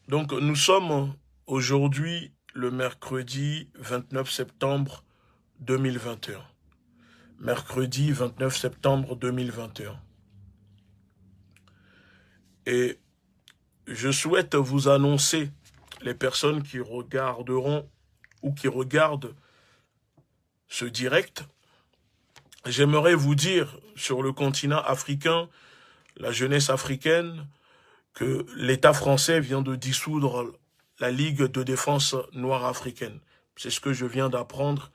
Donc, nous sommes aujourd'hui le mercredi 29 septembre 2021. Mercredi 29 septembre 2021. Et je souhaite vous annoncer, les personnes qui regarderont ou qui regardent ce direct, j'aimerais vous dire sur le continent africain, la jeunesse africaine, que l'État français vient de dissoudre la Ligue de défense noire africaine. C'est ce que je viens d'apprendre.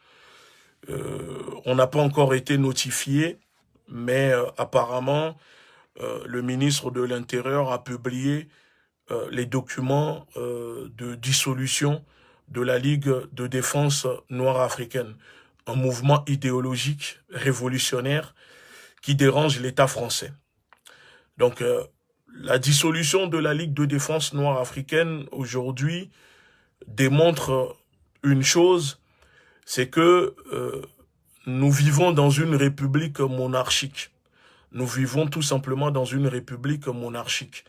On n'a pas encore été notifié, mais apparemment, le ministre de l'Intérieur a publié les documents de dissolution de la Ligue de défense noire africaine, un mouvement idéologique révolutionnaire qui dérange l'État français. Donc, la dissolution de la Ligue de défense noire africaine aujourd'hui démontre une chose, c'est que nous vivons dans une république monarchique. Nous vivons tout simplement dans une république monarchique.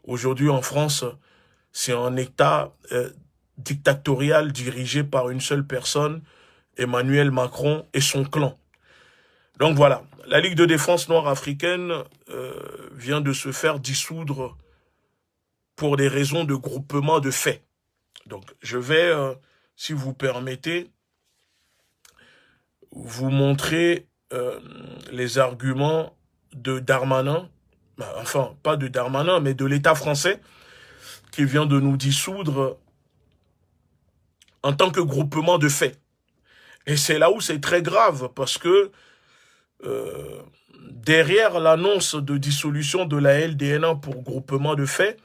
Aujourd'hui en France, c'est un État dictatorial dirigé par une seule personne, Emmanuel Macron et son clan. Donc voilà, la Ligue de défense noire africaine vient de se faire dissoudre pour des raisons de groupement de faits. Donc je vais, si vous permettez, vous montrer les arguments de Darmanin, enfin pas de Darmanin, mais de l'État français, qui vient de nous dissoudre en tant que groupement de faits. Et c'est là où c'est très grave, parce que derrière l'annonce de dissolution de la LDNA pour groupement de faits,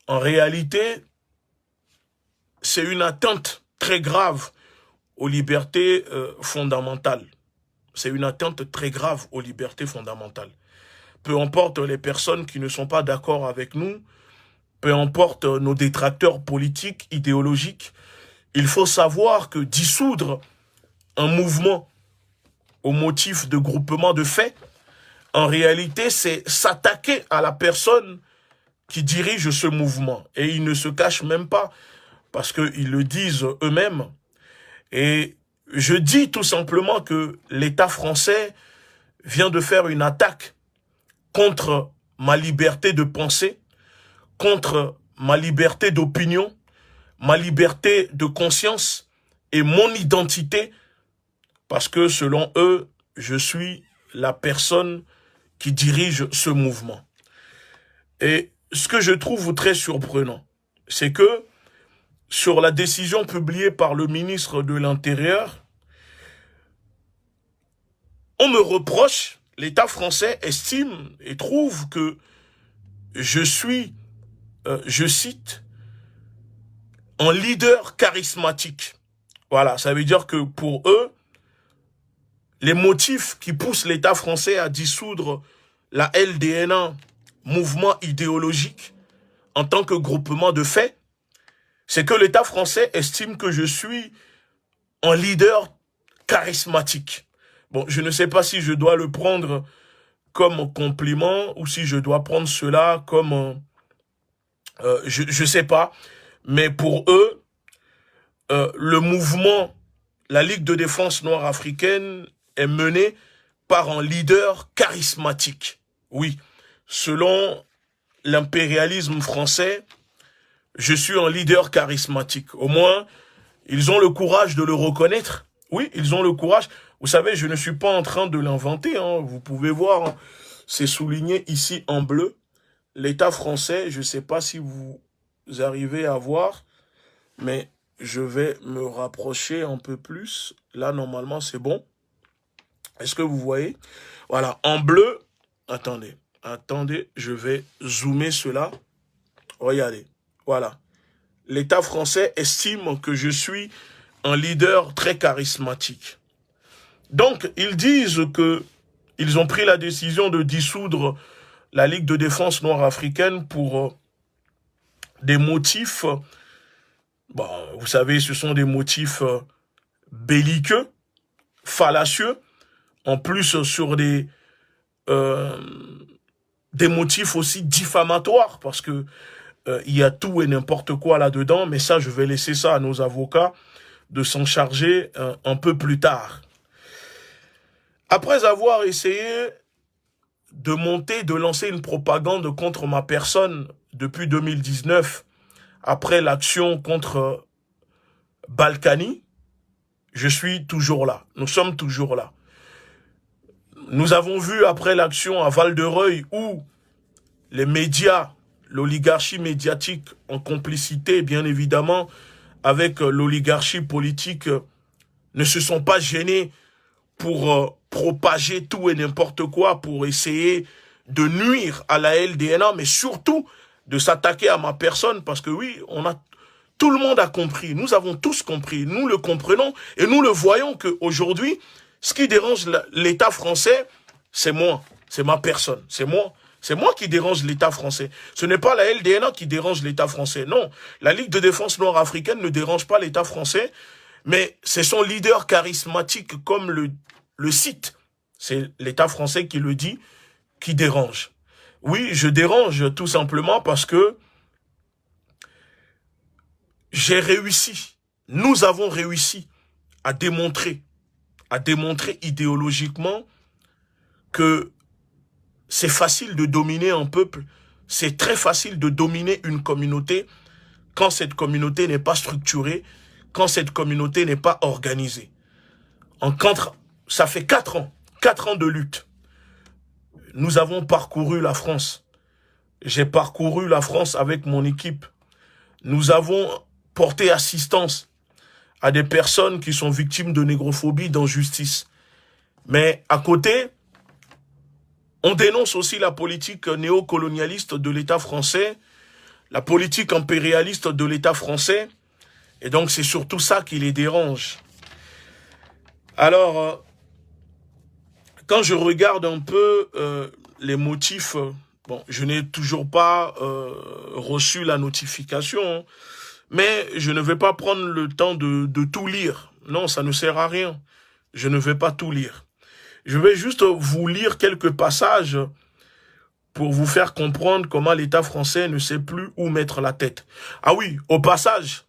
en réalité, c'est une atteinte très grave aux libertés fondamentales. C'est une atteinte très grave aux libertés fondamentales. Peu importe les personnes qui ne sont pas d'accord avec nous, peu importe nos détracteurs politiques, idéologiques, il faut savoir que dissoudre un mouvement au motif de groupement de faits, en réalité, c'est s'attaquer à la personne qui dirige ce mouvement. Et ils ne se cachent même pas, parce qu'ils le disent eux-mêmes. Et je dis tout simplement que l'État français vient de faire une attaque contre ma liberté de penser, contre ma liberté d'opinion, ma liberté de conscience et mon identité, parce que selon eux, je suis la personne qui dirige ce mouvement. Et ce que je trouve très surprenant, c'est que sur la décision publiée par le ministre de l'Intérieur, on me reproche, l'État français estime et trouve que je suis, je cite, un leader charismatique. Voilà, ça veut dire que pour eux, les motifs qui poussent l'État français à dissoudre la LDNA, mouvement idéologique, en tant que groupement de faits, c'est que l'État français estime que je suis un leader charismatique. Bon, je ne sais pas si je dois le prendre comme compliment ou si je dois prendre cela comme... je sais pas. Mais pour eux, le mouvement, la Ligue de défense noire africaine est mené par un leader charismatique. Oui, selon l'impérialisme français, je suis un leader charismatique. Au moins, ils ont le courage de le reconnaître. Oui, ils ont le courage. Vous savez, je ne suis pas en train de l'inventer. Hein. Vous pouvez voir, hein. C'est souligné ici en bleu. L'État français, je ne sais pas si vous arrivez à voir, mais je vais me rapprocher un peu plus. Là, normalement, c'est bon. Est-ce que vous voyez? Voilà, en bleu. Attendez, je vais zoomer cela. Regardez, voilà. L'État français estime que je suis un leader très charismatique. Donc, ils disent que ils ont pris la décision de dissoudre la Ligue de défense noire africaine pour des motifs, bon, vous savez, ce sont des motifs belliqueux, fallacieux, en plus sur des motifs aussi diffamatoires, parce que il y a tout et n'importe quoi là-dedans, mais ça, je vais laisser ça à nos avocats de s'en charger un peu plus tard. Après avoir essayé de lancer une propagande contre ma personne depuis 2019, après l'action contre Balkany, je suis toujours là. Nous sommes toujours là. Nous avons vu après l'action à Val-de-Reuil où les médias, l'oligarchie médiatique en complicité, bien évidemment, avec l'oligarchie politique, ne se sont pas gênés pour propager tout et n'importe quoi, pour essayer de nuire à la LDNA, mais surtout de s'attaquer à ma personne, parce que oui, tout le monde a compris, nous avons tous compris, nous le comprenons, et nous le voyons qu'aujourd'hui, ce qui dérange l'État français, c'est moi, c'est ma personne, c'est moi qui dérange l'État français. Ce n'est pas la LDNA qui dérange l'État français, non. La Ligue de défense noire africaine ne dérange pas l'État français, mais c'est son leader charismatique comme le cite. C'est l'État français qui le dit, qui dérange. Oui, je dérange tout simplement parce que j'ai réussi, nous avons réussi à démontrer idéologiquement que c'est facile de dominer un peuple, c'est très facile de dominer une communauté quand cette communauté n'est pas structurée, quand cette communauté n'est pas organisée. Ça fait 4 ans de lutte. Nous avons parcouru la France. J'ai parcouru la France avec mon équipe. Nous avons porté assistance à des personnes qui sont victimes de négrophobie, d'injustice. Mais à côté, on dénonce aussi la politique néocolonialiste de l'État français, la politique impérialiste de l'État français, et donc c'est surtout ça qui les dérange. Alors, quand je regarde un peu les motifs, bon, je n'ai toujours pas reçu la notification, mais je ne vais pas prendre le temps de tout lire. Non, ça ne sert à rien. Je ne vais pas tout lire. Je vais juste vous lire quelques passages pour vous faire comprendre comment l'État français ne sait plus où mettre la tête. Ah oui, au passage,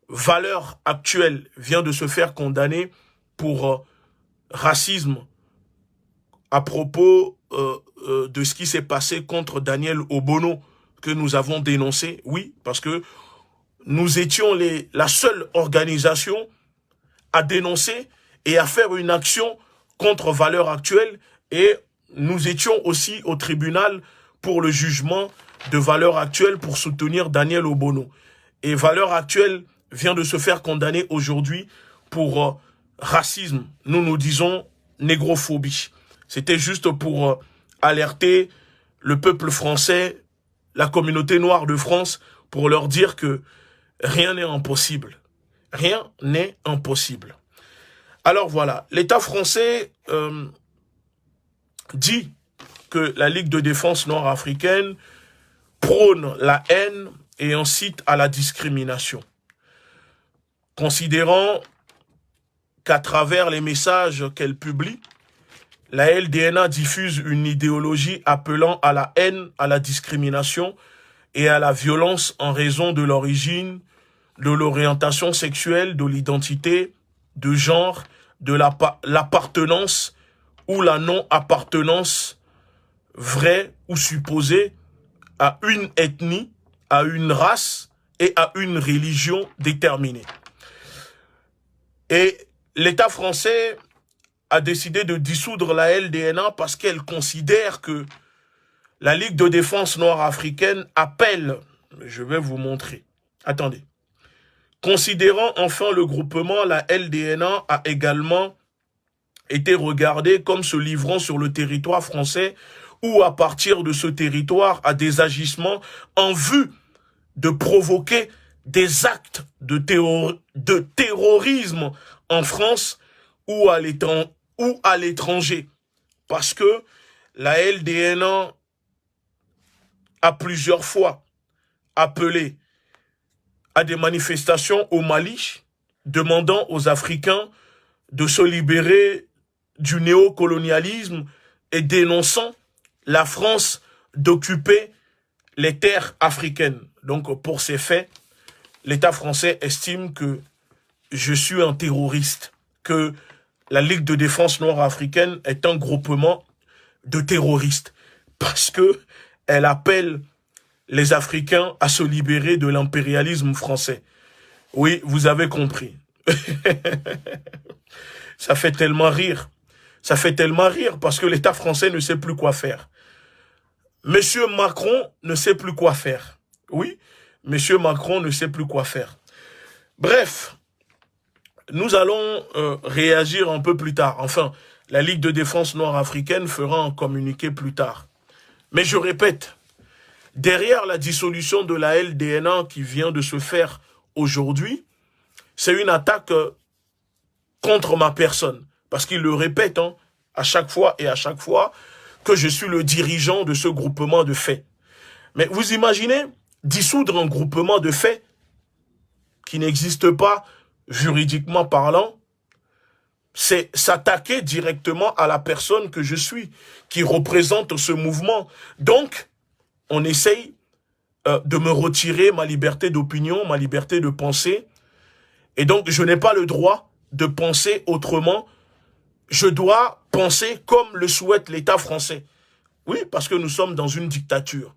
Valeurs Actuelles vient de se faire condamner pour racisme à propos de ce qui s'est passé contre Daniel Obono, que nous avons dénoncé. Oui, parce que nous étions la seule organisation à dénoncer et à faire une action contre Valeurs Actuelles, et nous étions aussi au tribunal pour le jugement de Valeurs Actuelles pour soutenir Daniel Obono. Et Valeurs Actuelles vient de se faire condamner aujourd'hui pour racisme. Nous disons négrophobie. C'était juste pour alerter le peuple français, la communauté noire de France, pour leur dire que rien n'est impossible. Rien n'est impossible. Alors voilà, l'État français dit que la Ligue de défense nord-africaine prône la haine et incite à la discrimination, considérant qu'à travers les messages qu'elle publie, la LDNA diffuse une idéologie appelant à la haine, à la discrimination et à la violence en raison de l'origine, de l'orientation sexuelle, de l'identité, de genre, de l'appartenance ou la non-appartenance vraie ou supposée à une ethnie, à une race et à une religion déterminée. Et l'État français a décidé de dissoudre la LDNA parce qu'elle considère que la Ligue de défense nord-africaine appelle, je vais vous montrer, attendez. Considérant enfin le groupement, la LDNA a également été regardée comme se livrant sur le territoire français ou à partir de ce territoire à des agissements en vue de provoquer des actes de terrorisme en France ou à l'étranger. Parce que la LDNA a plusieurs fois appelé à des manifestations au Mali, demandant aux Africains de se libérer du néocolonialisme et dénonçant la France d'occuper les terres africaines. Donc, pour ces faits, l'État français estime que je suis un terroriste, que la Ligue de défense noire africaine est un groupement de terroristes, parce que elle appelle les Africains à se libérer de l'impérialisme français. Oui, vous avez compris. Ça fait tellement rire. Ça fait tellement rire parce que l'État français ne sait plus quoi faire. Monsieur Macron ne sait plus quoi faire. Oui, Monsieur Macron ne sait plus quoi faire. Bref, nous allons réagir un peu plus tard. Enfin, la Ligue de défense noire africaine fera un communiqué plus tard. Mais je répète, derrière la dissolution de la LDNA qui vient de se faire aujourd'hui, c'est une attaque contre ma personne. Parce qu'il le répète à chaque fois et à chaque fois que je suis le dirigeant de ce groupement de faits. Mais vous imaginez dissoudre un groupement de faits qui n'existe pas juridiquement parlant, c'est s'attaquer directement à la personne que je suis, qui représente ce mouvement. Donc, on essaye de me retirer ma liberté d'opinion, ma liberté de penser. Et donc, je n'ai pas le droit de penser autrement. Je dois penser comme le souhaite l'État français. Oui, parce que nous sommes dans une dictature.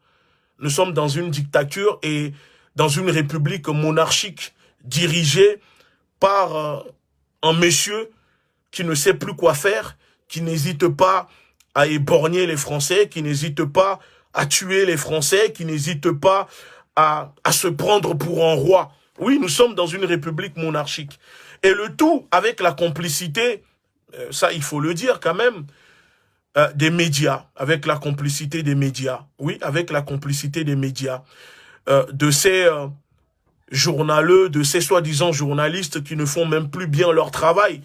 Nous sommes dans une dictature et dans une république monarchique dirigée par un monsieur qui ne sait plus quoi faire, qui n'hésite pas à éborgner les Français, qui n'hésite pas à tuer les Français, qui n'hésite pas à se prendre pour un roi. Oui, nous sommes dans une république monarchique. Et le tout avec la complicité, ça il faut le dire quand même, des médias, avec la complicité des médias. Oui, avec la complicité des médias. De ces journaleux, de ces soi-disant journalistes qui ne font même plus bien leur travail,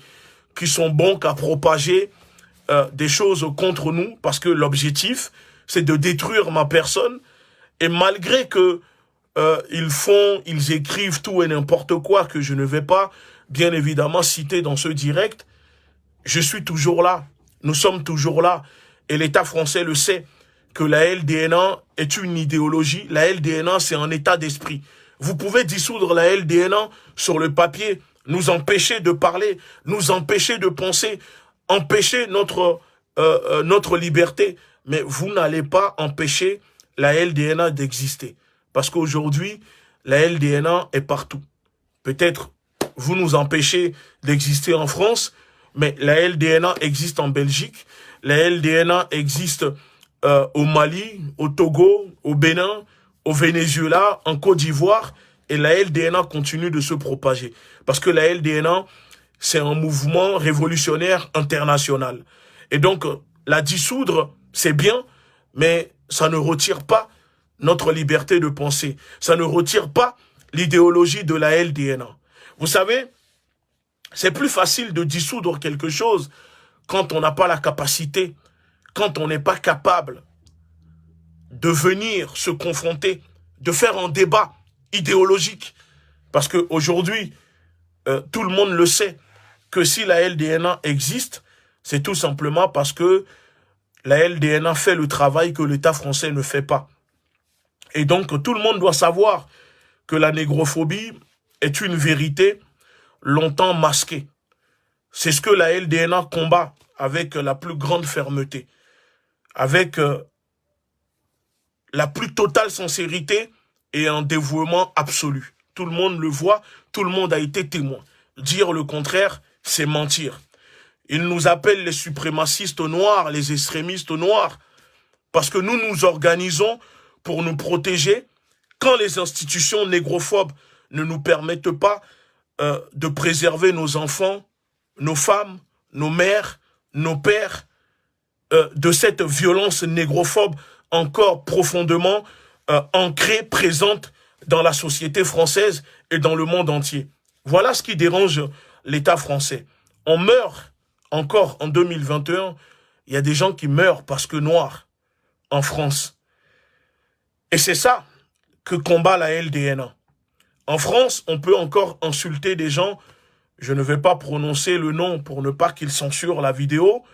qui sont bons qu'à propager des choses contre nous, parce que l'objectif, c'est de détruire ma personne. Et malgré que ils écrivent tout et n'importe quoi que je ne vais pas, bien évidemment, citer dans ce direct, je suis toujours là. Nous sommes toujours là. Et l'État français le sait, que la LDNA est une idéologie. La LDNA, c'est un état d'esprit. Vous pouvez dissoudre la LDNA sur le papier, nous empêcher de parler, nous empêcher de penser, empêcher notre liberté. Mais vous n'allez pas empêcher la LDNA d'exister. Parce qu'aujourd'hui, la LDNA est partout. Peut-être vous nous empêchez d'exister en France, mais la LDNA existe en Belgique, la LDNA existe au Mali, au Togo, au Bénin, au Venezuela, en Côte d'Ivoire, et la LDNA continue de se propager. Parce que la LDNA, c'est un mouvement révolutionnaire international. Et donc, la dissoudre, c'est bien, mais ça ne retire pas notre liberté de penser. Ça ne retire pas l'idéologie de la LDNA. Vous savez, c'est plus facile de dissoudre quelque chose quand on n'a pas la capacité, quand on n'est pas capable de venir se confronter, de faire un débat idéologique. Parce qu'aujourd'hui, tout le monde le sait, que si la LDNA existe, c'est tout simplement parce que la LDNA fait le travail que l'État français ne fait pas. Et donc, tout le monde doit savoir que la négrophobie est une vérité longtemps masquée. C'est ce que la LDNA combat avec la plus grande fermeté, avec la plus totale sincérité et un dévouement absolu. Tout le monde le voit, tout le monde a été témoin. Dire le contraire, c'est mentir. Ils nous appellent les suprémacistes noirs, les extrémistes noirs, parce que nous nous organisons pour nous protéger quand les institutions négrophobes ne nous permettent pas de préserver nos enfants, nos femmes, nos mères, nos pères, de cette violence négrophobe encore profondément ancrée, présente dans la société française et dans le monde entier. Voilà ce qui dérange l'État français. On meurt encore en 2021, il y a des gens qui meurent parce que noirs en France. Et c'est ça que combat la LDNA. En France, on peut encore insulter des gens, je ne vais pas prononcer le nom pour ne pas qu'ils censurent la vidéo.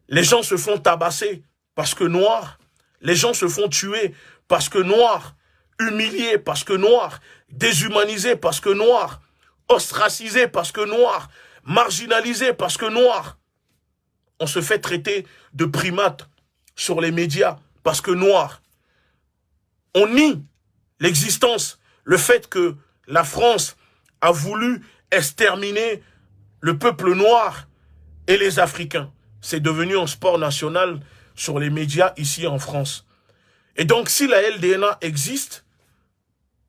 Les gens se font tabasser parce que noirs, les gens se font tuer parce que noir, humilié parce que noir, déshumanisé parce que noir, ostracisé parce que noir, marginalisé parce que noir. On se fait traiter de primates sur les médias parce que noir. On nie l'existence, le fait que la France a voulu exterminer le peuple noir et les Africains. C'est devenu un sport national sur les médias ici en France. Et donc, si la LDNA existe,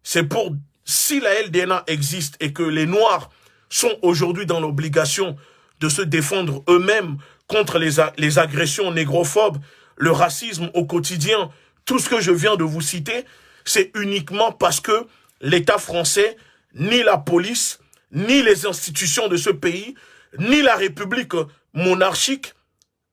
si la LDNA existe et que les Noirs sont aujourd'hui dans l'obligation de se défendre eux-mêmes contre les agressions négrophobes, le racisme au quotidien, tout ce que je viens de vous citer, c'est uniquement parce que l'État français, ni la police, ni les institutions de ce pays, ni la République monarchique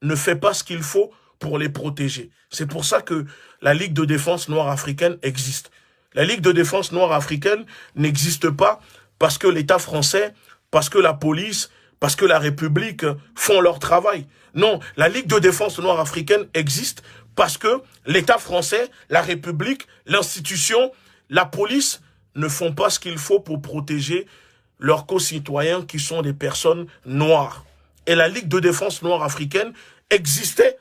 ne fait pas ce qu'il faut pour les protéger. C'est pour ça que la Ligue de défense noire africaine existe. La Ligue de défense noire africaine n'existe pas parce que l'État français, parce que la police, parce que la République font leur travail. Non, la Ligue de défense noire africaine existe parce que l'État français, la République, l'institution, la police ne font pas ce qu'il faut pour protéger leurs concitoyens qui sont des personnes noires. Et la Ligue de défense noire africaine existait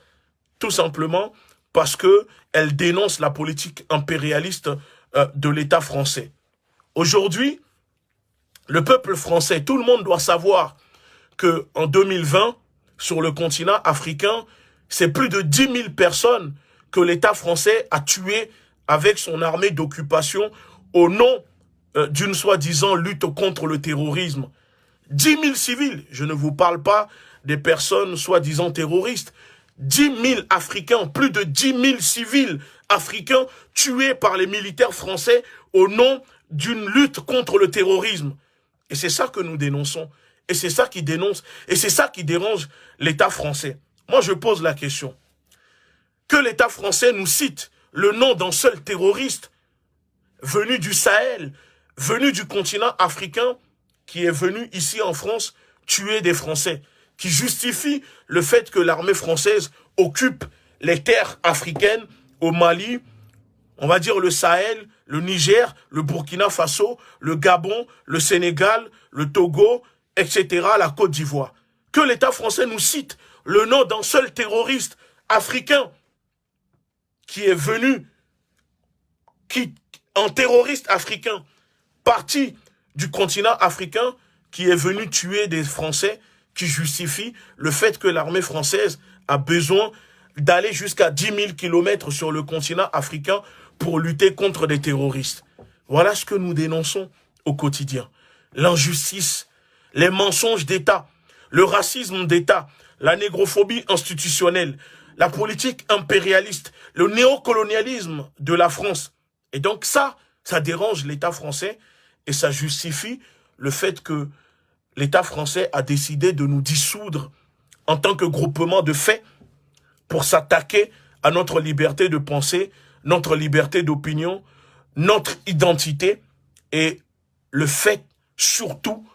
tout simplement parce qu'elle dénonce la politique impérialiste de l'État français. Aujourd'hui, le peuple français, tout le monde doit savoir qu'en 2020, sur le continent africain, c'est plus de 10 000 personnes que l'État français a tuées avec son armée d'occupation au nom d'une soi-disant lutte contre le terrorisme. 10 000 civils, je ne vous parle pas des personnes soi-disant terroristes. 10 000 Africains, plus de 10 000 civils africains tués par les militaires français au nom d'une lutte contre le terrorisme. Et c'est ça que nous dénonçons. Et c'est ça qui dénonce. Et c'est ça qui dérange l'État français. Moi, je pose la question. Que l'État français nous cite le nom d'un seul terroriste venu du Sahel, venu du continent africain, qui est venu ici en France tuer des Français, qui justifie le fait que l'armée française occupe les terres africaines au Mali, on va dire le Sahel, le Niger, le Burkina Faso, le Gabon, le Sénégal, le Togo, etc., la Côte d'Ivoire. Que l'État français nous cite le nom d'un seul terroriste africain qui est venu, un terroriste africain, parti du continent africain, qui est venu tuer des Français, qui justifie le fait que l'armée française a besoin d'aller jusqu'à 10 000 kilomètres sur le continent africain pour lutter contre des terroristes. Voilà ce que nous dénonçons au quotidien. L'injustice, les mensonges d'État, le racisme d'État, la négrophobie institutionnelle, la politique impérialiste, le néocolonialisme de la France. Et donc ça dérange l'État français et ça justifie le fait que l'État français a décidé de nous dissoudre en tant que groupement de faits pour s'attaquer à notre liberté de penser, notre liberté d'opinion, notre identité et le fait surtout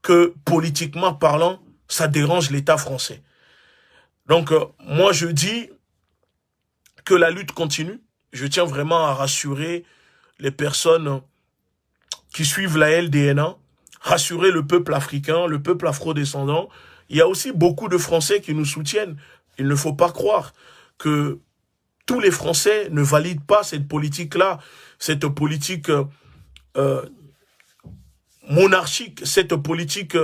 que politiquement parlant, ça dérange l'État français. Donc moi je dis que la lutte continue. Je tiens vraiment à rassurer les personnes qui suivent la LDNA, rassurer le peuple africain, le peuple afrodescendant. Il y a aussi beaucoup de Français qui nous soutiennent. Il ne faut pas croire que tous les Français ne valident pas cette politique-là, cette politique monarchique, cette politique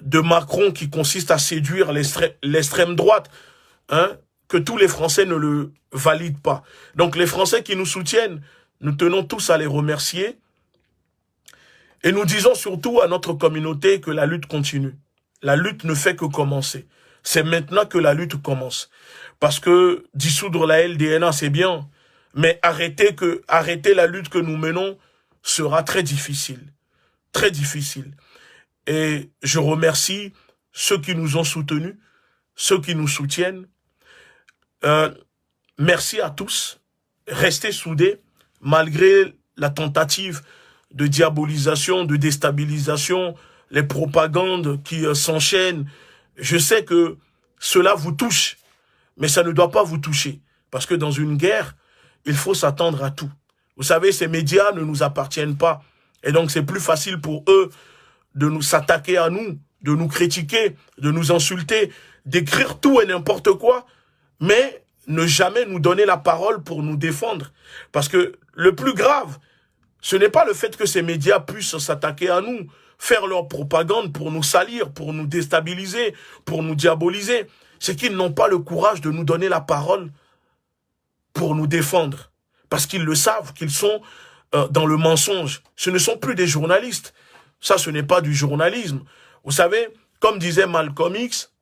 de Macron qui consiste à séduire l'extrême droite, hein, que tous les Français ne le valident pas. Donc les Français qui nous soutiennent, nous tenons tous à les remercier. Et nous disons surtout à notre communauté que la lutte continue. La lutte ne fait que commencer. C'est maintenant que la lutte commence. Parce que dissoudre la LDNA, c'est bien. Mais arrêter la lutte que nous menons sera très difficile. Très difficile. Et je remercie ceux qui nous ont soutenus, ceux qui nous soutiennent. Merci à tous. Restez soudés, malgré la tentative de diabolisation, de déstabilisation, les propagandes qui s'enchaînent. Je sais que cela vous touche, mais ça ne doit pas vous toucher. Parce que dans une guerre, il faut s'attendre à tout. Vous savez, ces médias ne nous appartiennent pas. Et donc, c'est plus facile pour eux de nous s'attaquer à nous, de nous critiquer, de nous insulter, d'écrire tout et n'importe quoi, mais ne jamais nous donner la parole pour nous défendre. Parce que le plus grave, ce n'est pas le fait que ces médias puissent s'attaquer à nous, faire leur propagande pour nous salir, pour nous déstabiliser, pour nous diaboliser. C'est qu'ils n'ont pas le courage de nous donner la parole pour nous défendre. Parce qu'ils le savent, qu'ils sont dans le mensonge. Ce ne sont plus des journalistes. Ça, ce n'est pas du journalisme. Vous savez, comme disait Malcolm X,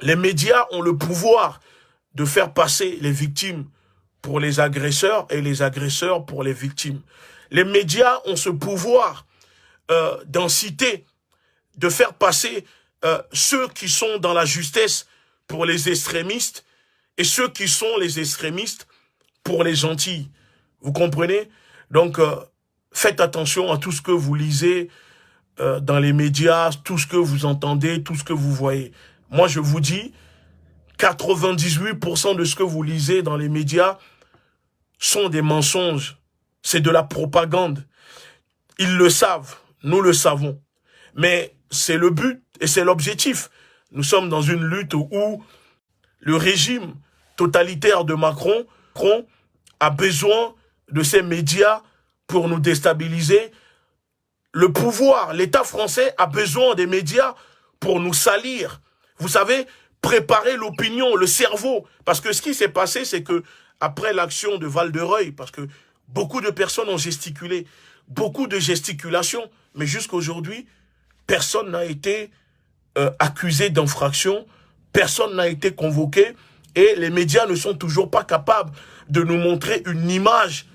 les médias ont le pouvoir de faire passer les victimes pour les agresseurs et les agresseurs pour les victimes. Les médias ont ce pouvoir d'inciter, de faire passer ceux qui sont dans la justesse pour les extrémistes et ceux qui sont les extrémistes pour les gentils. Vous comprenez? Donc, faites attention à tout ce que vous lisez dans les médias, tout ce que vous entendez, tout ce que vous voyez. Moi, je vous dis, 98% de ce que vous lisez dans les médias sont des mensonges. C'est de la propagande. Ils le savent, nous le savons. Mais c'est le but et c'est l'objectif. Nous sommes dans une lutte où le régime totalitaire de Macron a besoin de ces médias pour nous déstabiliser. Le pouvoir, l'État français a besoin des médias pour nous salir. Vous savez, préparer l'opinion, le cerveau. Parce que ce qui s'est passé, c'est que après l'action de Val-de-Reuil, parce que beaucoup de personnes ont gesticulé, beaucoup de gesticulations, mais jusqu'à aujourd'hui, personne n'a été accusé d'infraction, personne n'a été convoqué, et les médias ne sont toujours pas capables de nous montrer une image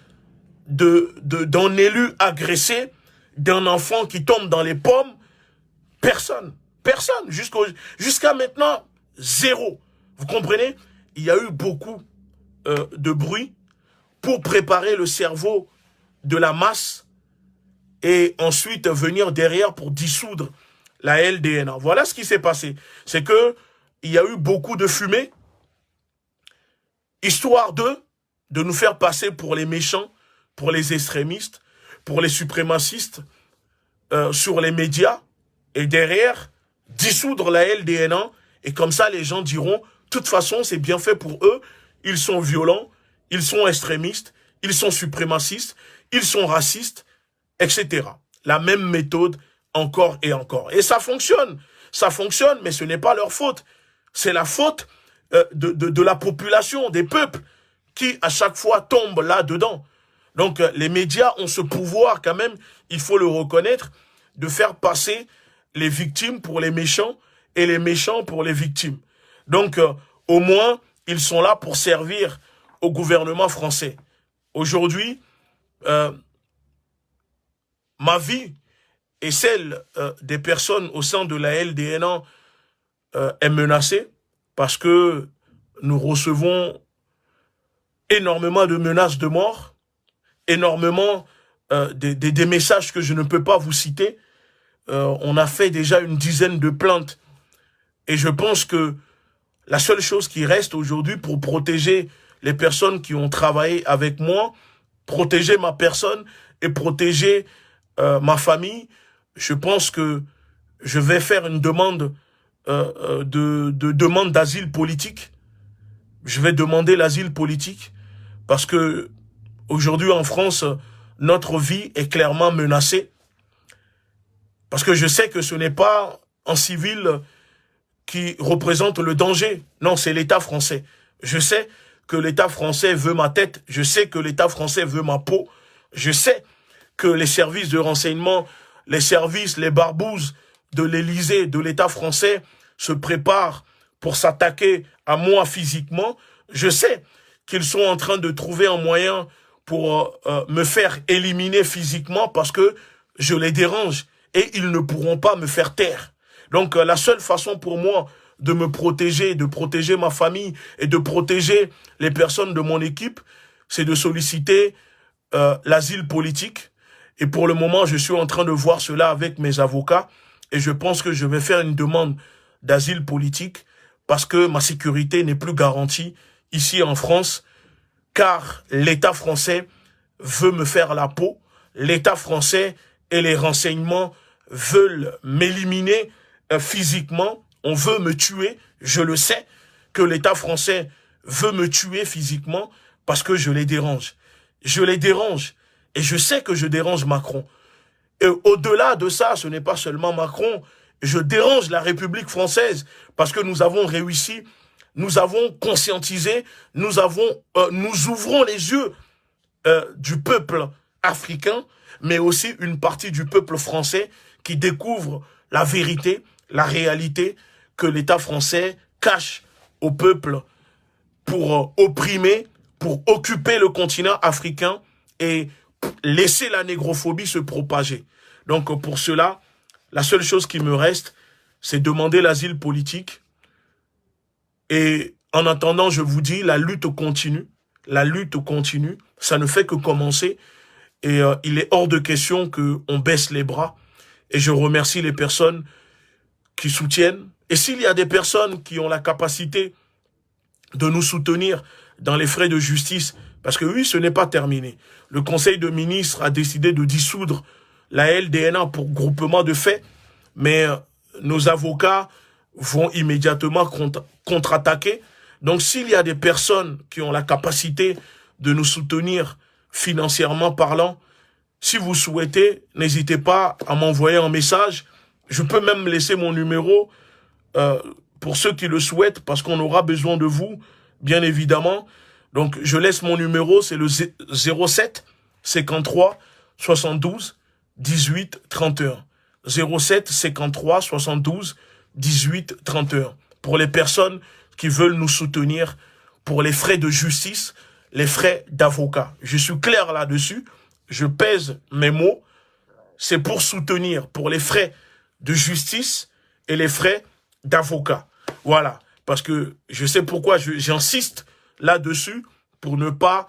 d'un élu agressé, d'un enfant qui tombe dans les pommes. Personne. Jusqu'à maintenant, zéro. Vous comprenez? Il y a eu beaucoup de bruit pour préparer le cerveau de la masse et ensuite venir derrière pour dissoudre la LDNA. Voilà ce qui s'est passé. C'est que il y a eu beaucoup de fumée, histoire de nous faire passer pour les méchants, pour les extrémistes, pour les suprémacistes sur les médias, et derrière, dissoudre la LDNA, et comme ça les gens diront, de toute façon c'est bien fait pour eux, ils sont violents, ils sont extrémistes, ils sont suprémacistes, ils sont racistes, etc. La même méthode encore et encore. Et ça fonctionne, mais ce n'est pas leur faute. C'est la faute de la population, des peuples, qui à chaque fois tombent là-dedans. Donc les médias ont ce pouvoir quand même, il faut le reconnaître, de faire passer les victimes pour les méchants et les méchants pour les victimes. Donc au moins, ils sont là pour servir au gouvernement français. Aujourd'hui, ma vie et celle des personnes au sein de la LDNA est menacée parce que nous recevons énormément de menaces de mort, énormément des messages que je ne peux pas vous citer. On a fait déjà une dizaine de plaintes et je pense que la seule chose qui reste aujourd'hui pour protéger les personnes qui ont travaillé avec moi, protéger ma personne et protéger ma famille, je pense que je vais faire une demande demande d'asile politique. Je vais demander l'asile politique parce que aujourd'hui en France, notre vie est clairement menacée. Parce que je sais que ce n'est pas un civil qui représente le danger. Non, c'est l'État français. Je sais que l'État français veut ma tête. Je sais que l'État français veut ma peau. Je sais que les services de renseignement, les services, les barbouzes de l'Élysée, de l'État français se préparent pour s'attaquer à moi physiquement. Je sais qu'ils sont en train de trouver un moyen pour me faire éliminer physiquement parce que je les dérange et ils ne pourront pas me faire taire. Donc la seule façon pour moi de me protéger, de protéger ma famille et de protéger les personnes de mon équipe, c'est de solliciter l'asile politique. Et pour le moment, je suis en train de voir cela avec mes avocats et je pense que je vais faire une demande d'asile politique parce que ma sécurité n'est plus garantie ici en France car l'État français veut me faire la peau. L'État français et les renseignements veulent m'éliminer physiquement. On veut me tuer. Je le sais que l'État français veut me tuer physiquement parce que je les dérange. Je les dérange. Et je sais que je dérange Macron. Et au-delà de ça, ce n'est pas seulement Macron. Je dérange la République française parce que nous avons réussi, nous avons conscientisé, nous ouvrons les yeux du peuple africain, mais aussi une partie du peuple français qui découvre la vérité, la réalité que l'État français cache au peuple pour opprimer, pour occuper le continent africain et laisser la négrophobie se propager. Donc pour cela, la seule chose qui me reste, c'est demander l'asile politique. Et en attendant, je vous dis, la lutte continue. La lutte continue. Ça ne fait que commencer. Et il est hors de question qu'on baisse les bras. Et je remercie les personnes qui soutiennent. Et s'il y a des personnes qui ont la capacité de nous soutenir dans les frais de justice, parce que oui, ce n'est pas terminé. Le Conseil de ministres a décidé de dissoudre la LDNA pour groupement de faits, mais nos avocats vont immédiatement contre-attaquer. Donc s'il y a des personnes qui ont la capacité de nous soutenir financièrement parlant, si vous souhaitez, n'hésitez pas à m'envoyer un message. Je peux même laisser mon numéro pour ceux qui le souhaitent, parce qu'on aura besoin de vous, bien évidemment. Donc je laisse mon numéro, c'est le 07 53 72 18 31. 07 53 72 18 31. Pour les personnes qui veulent nous soutenir pour les frais de justice, les frais d'avocat. Je suis clair là-dessus. Je pèse mes mots. C'est pour soutenir, pour les frais de justice et les frais d'avocat. Voilà. Parce que je sais pourquoi j'insiste là-dessus, pour ne pas...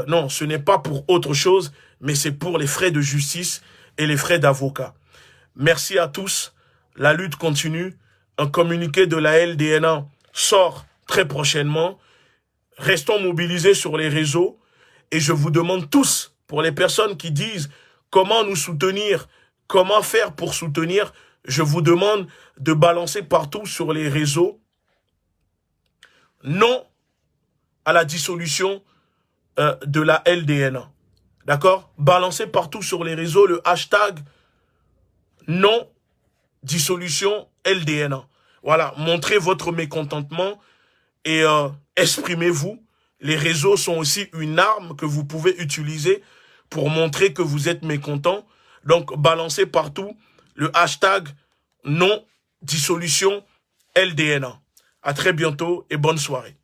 non, ce n'est pas pour autre chose, mais c'est pour les frais de justice et les frais d'avocat. Merci à tous. La lutte continue. Un communiqué de la LDNA sort très prochainement. Restons mobilisés sur les réseaux. Et je vous demande tous, pour les personnes qui disent comment nous soutenir, comment faire pour soutenir, je vous demande de balancer partout sur les réseaux non à la dissolution de la LDNA. D'accord? Balancez partout sur les réseaux le hashtag non dissolution LDNA. Voilà, montrez votre mécontentement et exprimez-vous. Les réseaux sont aussi une arme que vous pouvez utiliser pour montrer que vous êtes mécontent. Donc, balancez partout le hashtag non dissolution LDNA. À très bientôt et bonne soirée.